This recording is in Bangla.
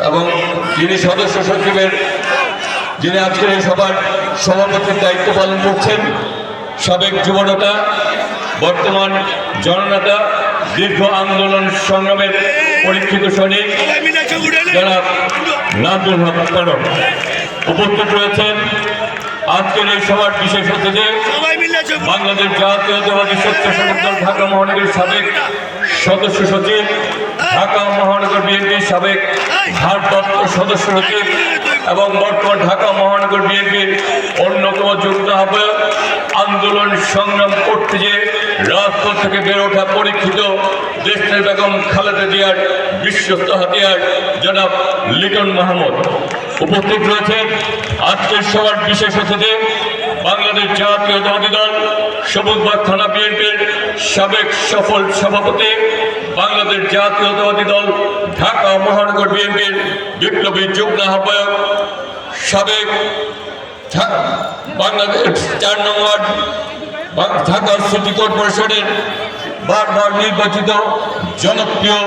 এবং যিনি সদস্য সচিবের যিনি আজকের এই সভার সভাপতির দায়িত্ব পালন করছেন, সাবেক যুবনেতা, বর্তমান জননেতা, দীর্ঘ আন্দোলন সংগ্রামের পরীক্ষিত সৈনিক জনাব নাজমুল হক কারণ উপস্থিত রয়েছেন। আজকের এই সভার বিশেষ অতিথি বাংলাদেশ জাতীয়তাবাদী স্বেচ্ছাসেবক দল ঢাকা মহানগরীর সাবেক সদস্য সচিব, ঢাকা মহানগর বিএনপির সাবেক ভারপ্রাপ্ত সদস্য সচিব এবং বর্তমান ঢাকা মহানগর বিএনপির অন্যতম যুগ্ম আহ্বায়ক, আন্দোলন সংগ্রাম করতে যে রাজপথ থেকে বেড়ে ওঠা পরীক্ষিত দেশের বেগম খালেদা জিয়ার বিশ্বস্ত হাতিয়ার জনাব লিটন মাহমুদ উপস্থিত রয়েছেন। আজকের সভার বিশেষ অতিথি বাংলাদেশ জাতীয়তাবাদী দল সবুজবাগ থানা বিএনপির সাবেক সফল সভাপতি, বাংলাদেশ জাতীয়তাবাদী দল ঢাকা মহানগর বিএনপির বিপ্লবী যুগ্ম আহ্বায়ক, সাবেক বাংলাদেশ ৪ নং ওয়ার্ড ঢাকা সিটি কর্পোরেশনের বারবার নির্বাচিত জনপ্রিয়